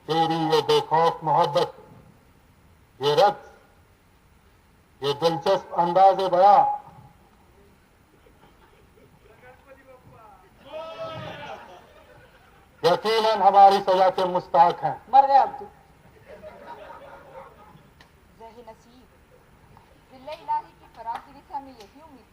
तेरी ये बेखौफ मोहब्बत, ये रक्स, ये दिलचस्प अंदाज़ बयां, यकीनन हमारी सजा के मुस्ताहक हैं। मर गया अब तू। ज़ही नसीब, दिल इलाही की फरागिरी से हमें यही उम्मीद थी।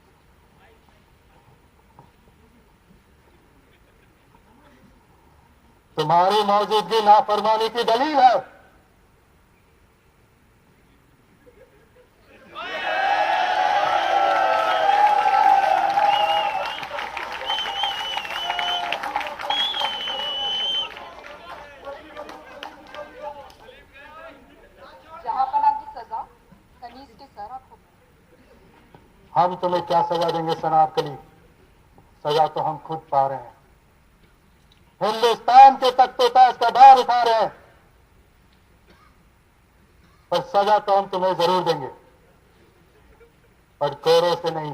तुम्हारी मौजूदगी नाफरमानी की दलील है। जहांपना की सजा कनीज के सर रखो। हम तुम्हें क्या सजा देंगे सनातकली, सजा तो हम खुद पा रहे हैं। हिंदुस्तान के तख्तों-ताज का भार उठा रहे हैं, पर सजा तो हम तुम्हें जरूर देंगे, पर कोरों से नहीं,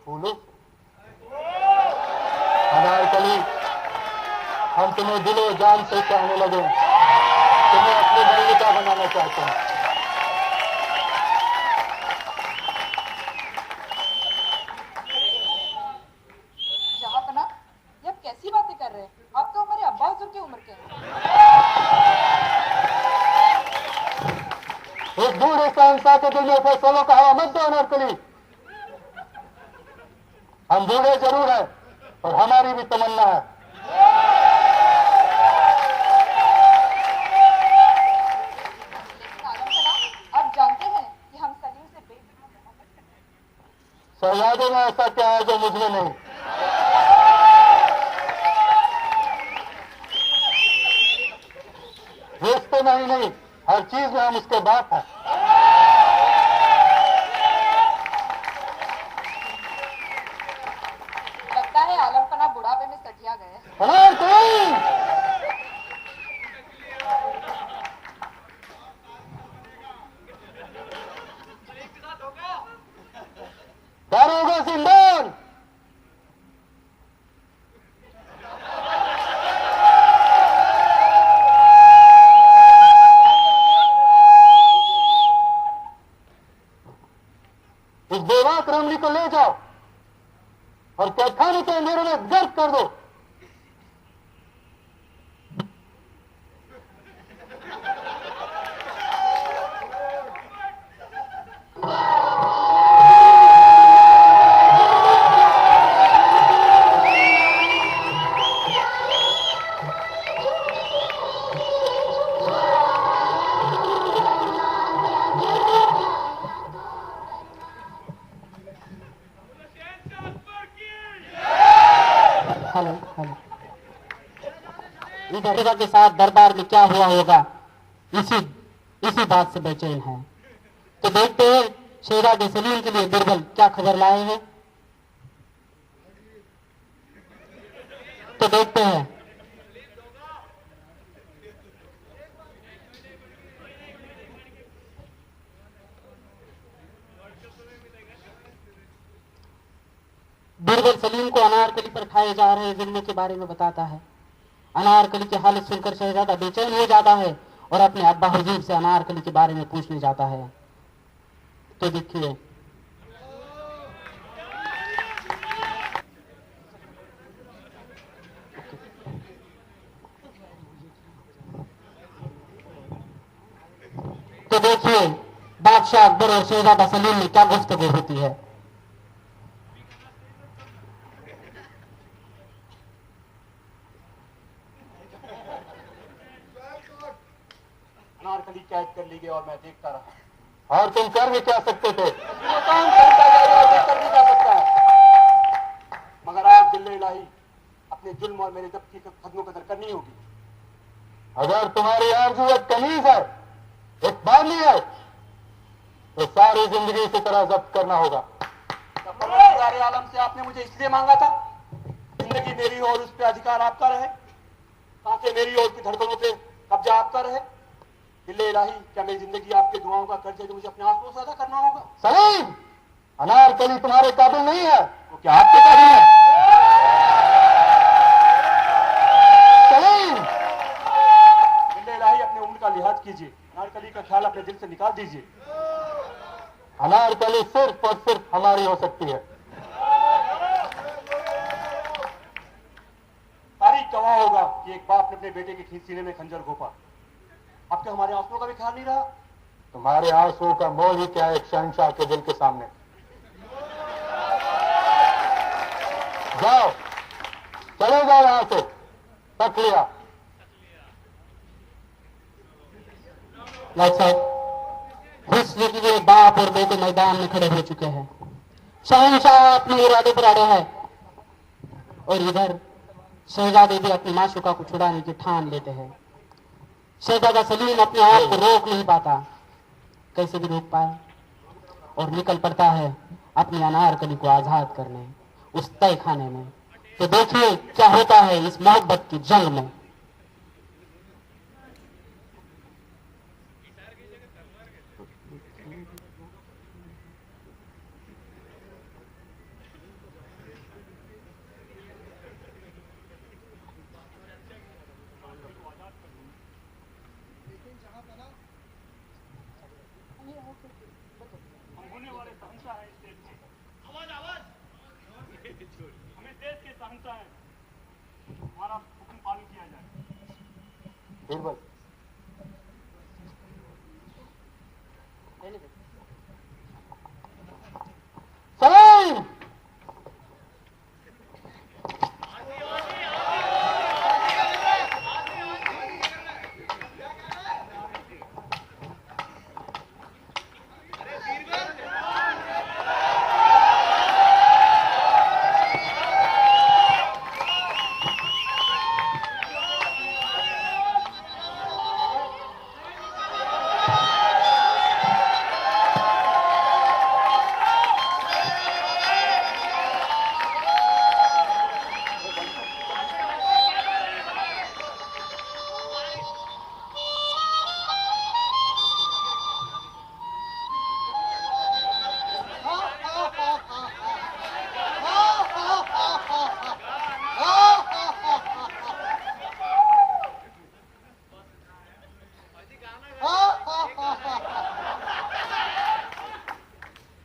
फूलों से। अनारकली, हम तुम्हें दिलो जान से चाहने लगे, तुम्हें अपनी मल्लिका बनाना चाहते हैं। जहांपना, ये आप कैसी बातें कर रहे हैं? आप तो हमारे अब्बा हुजूर की उम्र के हैं। इस बूढ़े शहंशाह के दिल में फैसलों का हवा मत दो अनारकली। हम बूढ़े जरूर हैं, और हमारी भी तमन्ना है। लेकिन आलमपना, आप जानते हैं कि हम सलीम से बेगुनाह मोहब्बत करते हैं। शहजादे में ऐसा क्या है जो मुझमें नहीं? रिश्ते में ही नहीं, हर चीज में हम उसके बाप हैं। लगता है आलमपना बुढ़ापे में सठिया गए हैं। अनारकली! दारोगा जिंदान! इस बेवाक रमणी को ले जाओ और कैदखाने के अंधेरे में गर्क कर दो। Hello hello. इधर के साथ दरबार में क्या हुआ होगा, इसी इसी बात से बेचैन है। तो देखते हैं शहजादे सलीम के लिए बिरबल क्या खबर लाए हैं। तो देखते हैं। बिरबल सलीम को अनारकली पर खाए जा रहे जुल्म के बारे में बताता है। अनारकली की हालत सुनकर शहजादा बेचैन हो जाता है और अपने अब्बा हुजूर से अनारकली के बारे में पूछने जाता है। तो देखिए, बादशाह अकबर और शहजादा सलीम में क्या गुफ्तगू होती है। अनारकली कैद कर ली गई और मैं देखता रहा। और तुम कर भी क्या सकते थे? काम करता जाएगा, कर भी जा सकता है, मगर आप दिल इलाही अपने जुल्म और मेरे जब्त की कदमों कदर करनी होगी। अगर तुम्हारी आरज़ू एक कनीज है, एक बानी है, तो सारी जिंदगी इसी तरह जब्त करना होगा। परवरदिगार आलम से आपने मुझे इसलिए मांगा था, जिंदगी मेरी और उस पर अधिकार आपका रहे, ताकि मेरी और की धड़कनों पे कब्जा आपका रहे। दिल इलाही, क्या मेरी जिंदगी आपके दुआओं का कर्ज है जो मुझे अपने आंसुओं से अदा करना होगा? सलीम, अनारकली तुम्हारे काबिल नहीं है। तो क्या आपके काबिल है? सलीम, का ख्याल अपने दिल से निकाल दीजिए। अनारकली सिर्फ और सिर्फ हमारी हो सकती है। तारीख गवाह होगा कि एक बाप ने अपने बेटे की सीने में खंजर घोंपा। अब क्या हमारे आंसुओं का भी ख्याल नहीं रहा? तुम्हारे आंसुओं का मोल ही क्या है एक शहंशाह के दिल के सामने। जाओ, चले जाओ यहां से, तक लिया। लाइक साहब, फैसले के लिए बाप और बेटे मैदान में खड़े हो चुके हैं। शहंशाह अपने इरादे पर अड़े है और इधर शहजादे भी अपनी माशूका को छुड़ाने की ठान लेते हैं। शहजादा सलीम अपने आप को रोक नहीं पाता, कैसे भी रोक पाए, और निकल पड़ता है अपनी अनारकली को आजाद करने उस तय खाने में। तो देखिए क्या होता है इस मोहब्बत की जंग में। हम होने वाले शहंशाह हैं इस देश के। हमें देश के शहंशाह हैं, हमारा हुक्म पालन किया जाए। बीरबल, सलीम,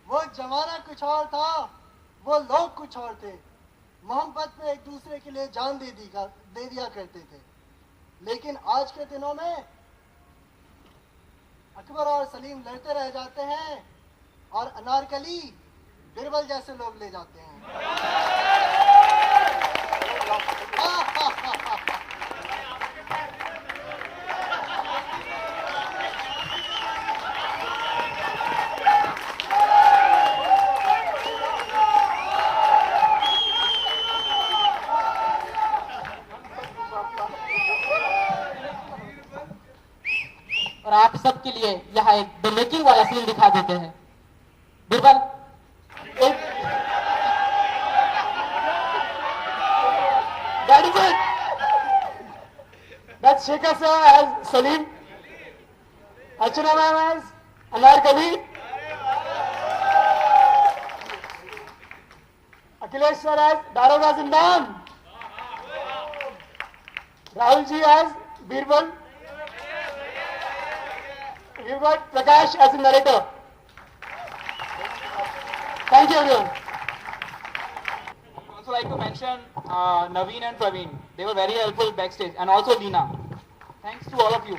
वो जमाना कुछ और था, वो लोग कुछ और थे। मोहब्बत में एक दूसरे के लिए जान दे दिया करते थे। लेकिन आज के दिनों में अकबर और सलीम लड़ते रह जाते हैं और अनारकली बिरबल जैसे लोग ले जाते हैं। और आप सबके लिए यहाँ एक द मेकिंग वाला सीन दिखा देते हैं। Birbal, That is it. That's Shekhar sir as Salim, Archana ma'am as Anarkali, Akhilesh sir as Daroga Zindan, Rahul ji as Birbal. We've got Prakash as the narrator. Thank you everyone. I would also like to mention Naveen and Praveen. They were very helpful backstage, and also Leena. Thanks to all of you.